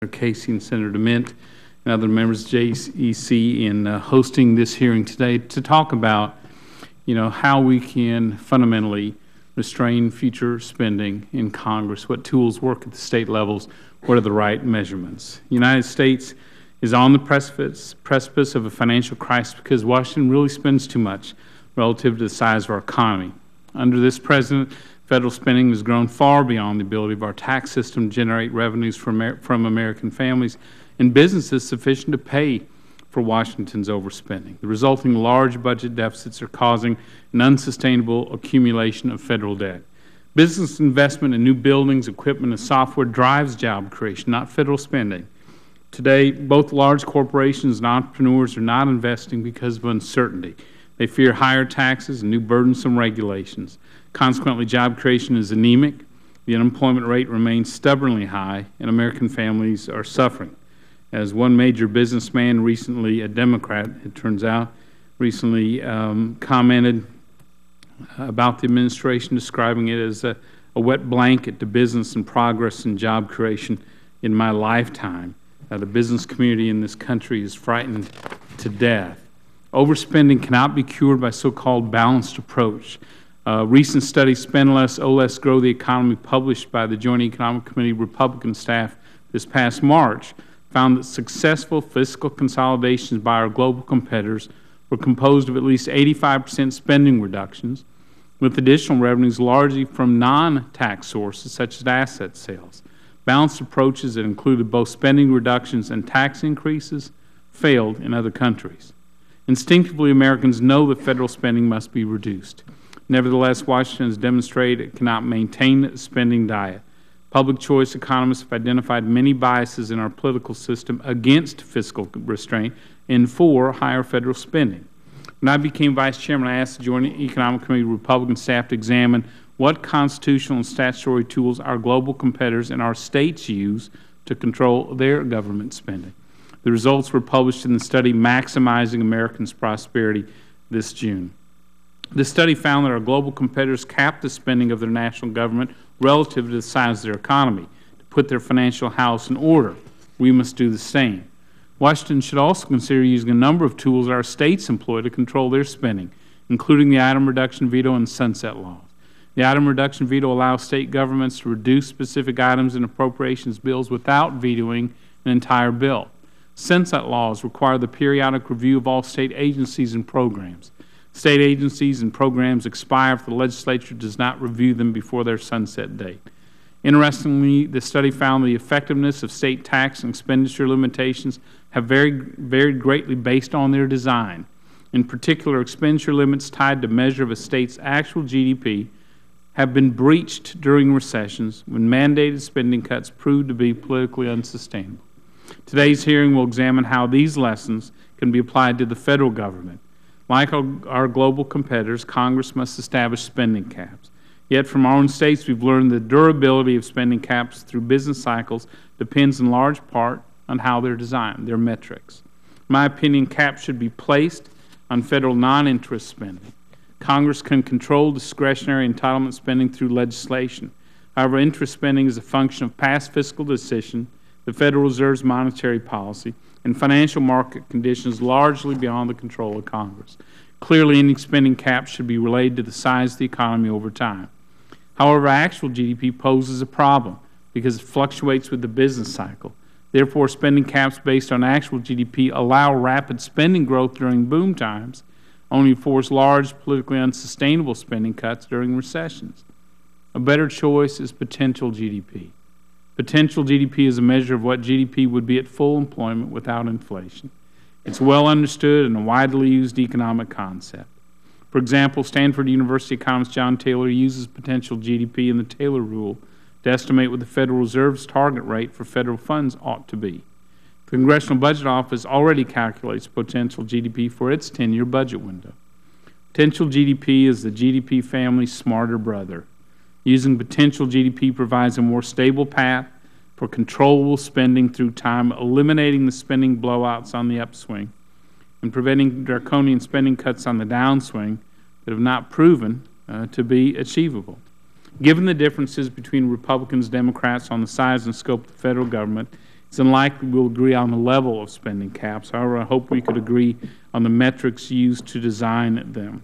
Casey and Senator DeMint and other members of JEC in hosting this hearing today to talk about, how we can fundamentally restrain future spending in Congress, what tools work at the state levels, what are the right measurements. The United States is on the precipice of a financial crisis because Washington really spends too much relative to the size of our economy. Under this president, federal spending has grown far beyond the ability of our tax system to generate revenues from American families and businesses sufficient to pay for Washington's overspending. The resulting large budget deficits are causing an unsustainable accumulation of federal debt. Business investment in new buildings, equipment, and software drives job creation, not federal spending. Today, both large corporations and entrepreneurs are not investing because of uncertainty. They fear higher taxes and new burdensome regulations. Consequently, job creation is anemic, the unemployment rate remains stubbornly high, and American families are suffering. As one major businessman recently, a Democrat, it turns out, recently commented about the administration, describing it as a wet blanket to business and progress and job creation in my lifetime. The business community in this country is frightened to death. Overspending cannot be cured by so-called balanced approach. Recent study, Spend Less, Owe Less, Grow the Economy, published by the Joint Economic Committee Republican staff this past March, found that successful fiscal consolidations by our global competitors were composed of at least 85% spending reductions, with additional revenues largely from non-tax sources such as asset sales. Balanced approaches that included both spending reductions and tax increases failed in other countries. Instinctively, Americans know that federal spending must be reduced. Nevertheless, Washington has demonstrated it cannot maintain a spending diet. Public choice economists have identified many biases in our political system against fiscal restraint and for higher federal spending. When I became Vice Chairman, I asked the Joint Economic Committee Republican staff to examine what constitutional and statutory tools our global competitors and our states use to control their government spending. The results were published in the study Maximizing Americans' Prosperity this June. The study found that our global competitors cap the spending of their national government relative to the size of their economy to put their financial house in order. We must do the same. Washington should also consider using a number of tools our states employ to control their spending, including the item reduction veto and sunset laws. The item reduction veto allows state governments to reduce specific items in appropriations bills without vetoing an entire bill. Sunset laws require the periodic review of all state agencies and programs. State agencies and programs expire if the legislature does not review them before their sunset date. Interestingly, the study found the effectiveness of state tax and expenditure limitations have varied greatly based on their design. In particular, expenditure limits tied to measure of a state's actual GDP have been breached during recessions when mandated spending cuts proved to be politically unsustainable. Today's hearing will examine how these lessons can be applied to the federal government. Like our global competitors, Congress must establish spending caps. Yet from our own states, we've learned the durability of spending caps through business cycles depends in large part on how they're designed, their metrics. In my opinion, caps should be placed on federal non-interest spending. Congress can control discretionary entitlement spending through legislation. However, interest spending is a function of past fiscal decision, the Federal Reserve's monetary policy, and financial market conditions largely beyond the control of Congress. Clearly, any spending cap should be related to the size of the economy over time. However, actual GDP poses a problem because it fluctuates with the business cycle. Therefore, spending caps based on actual GDP allow rapid spending growth during boom times, only force large, politically unsustainable spending cuts during recessions. A better choice is potential GDP. Potential GDP is a measure of what GDP would be at full employment without inflation. It's well understood and a widely used economic concept. For example, Stanford University economist John Taylor uses potential GDP in the Taylor Rule to estimate what the Federal Reserve's target rate for federal funds ought to be. The Congressional Budget Office already calculates potential GDP for its 10-year budget window. Potential GDP is the GDP family's smarter brother. Using potential GDP provides a more stable path for controllable spending through time, eliminating the spending blowouts on the upswing and preventing draconian spending cuts on the downswing that have not proven to be achievable. Given the differences between Republicans and Democrats on the size and scope of the federal government, It's unlikely we'll agree on the level of spending caps. However, I hope we could agree on the metrics used to design them.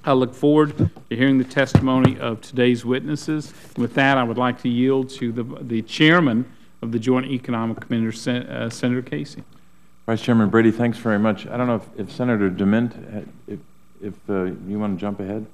I look forward to hearing the testimony of today's witnesses. With that, I would like to yield to the chairman of the Joint Economic Committee, Senator Casey. Vice Chairman Brady, thanks very much. I don't know if Senator DeMint, if you want to jump ahead.